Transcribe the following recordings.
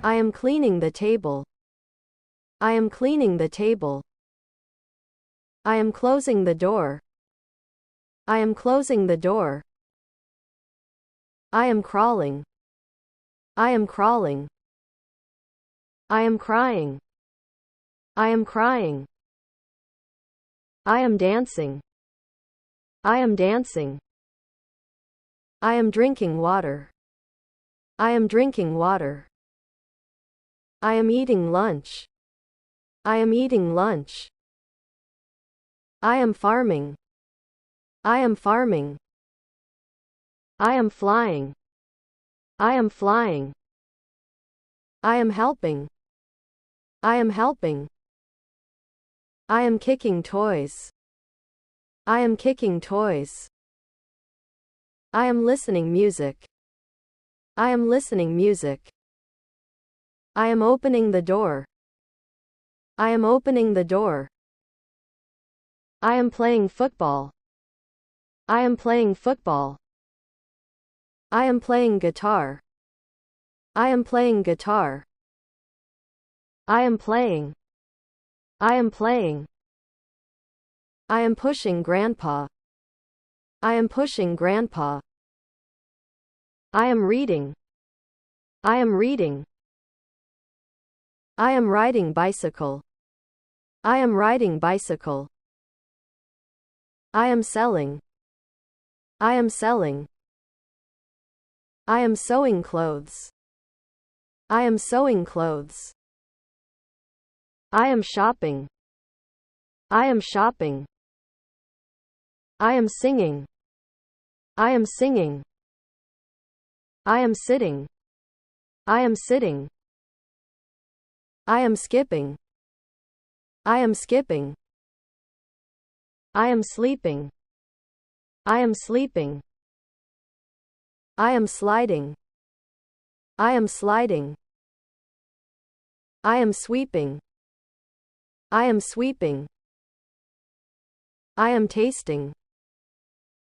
I am cleaning the table. I am cleaning the table. I am closing the door. I am closing the door. I am crawling. I am crawling. I am crying. I am crying. I am dancing. I am dancing. I am drinking water. I am drinking water. I am eating lunch. I am eating lunch. I am farming. I am farming. I am flying. I am flying. I am helping. I am helping. I am kicking toys. I am kicking toys. I am listening music. I am listening music. I am opening the door. I am opening the door. I am playing football. I am playing football. I am playing guitar. I am playing guitar. I am playing. I am playing. I am pushing grandpa. I am pushing grandpa. I am reading. I am reading. I am riding bicycle. I am riding bicycle. I am selling. I am selling. I am sewing clothes. I am sewing clothes. I am shopping. I am shopping. I am singing. I am singing. I am sitting. I am sitting. I am skipping. I am skipping. I am sleeping. I am sleeping. I am sliding. I am sliding. I am sweeping. I am sweeping. I am tasting.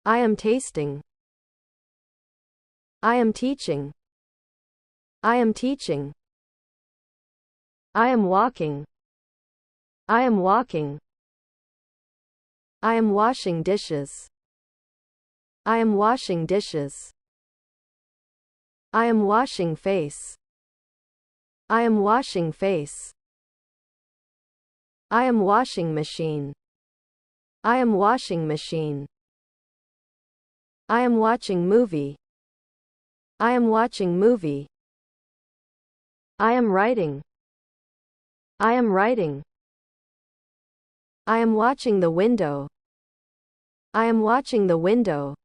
I am tasting. I am teaching. I am teaching. I am walking. I am walking. I am washing dishes. I am washing dishes. I am washing face. I am washing face. I am washing machine. I am washing machine. I am watching movie. I am watching movie. I am writing. I am writing. I am watching the window. I am watching the window.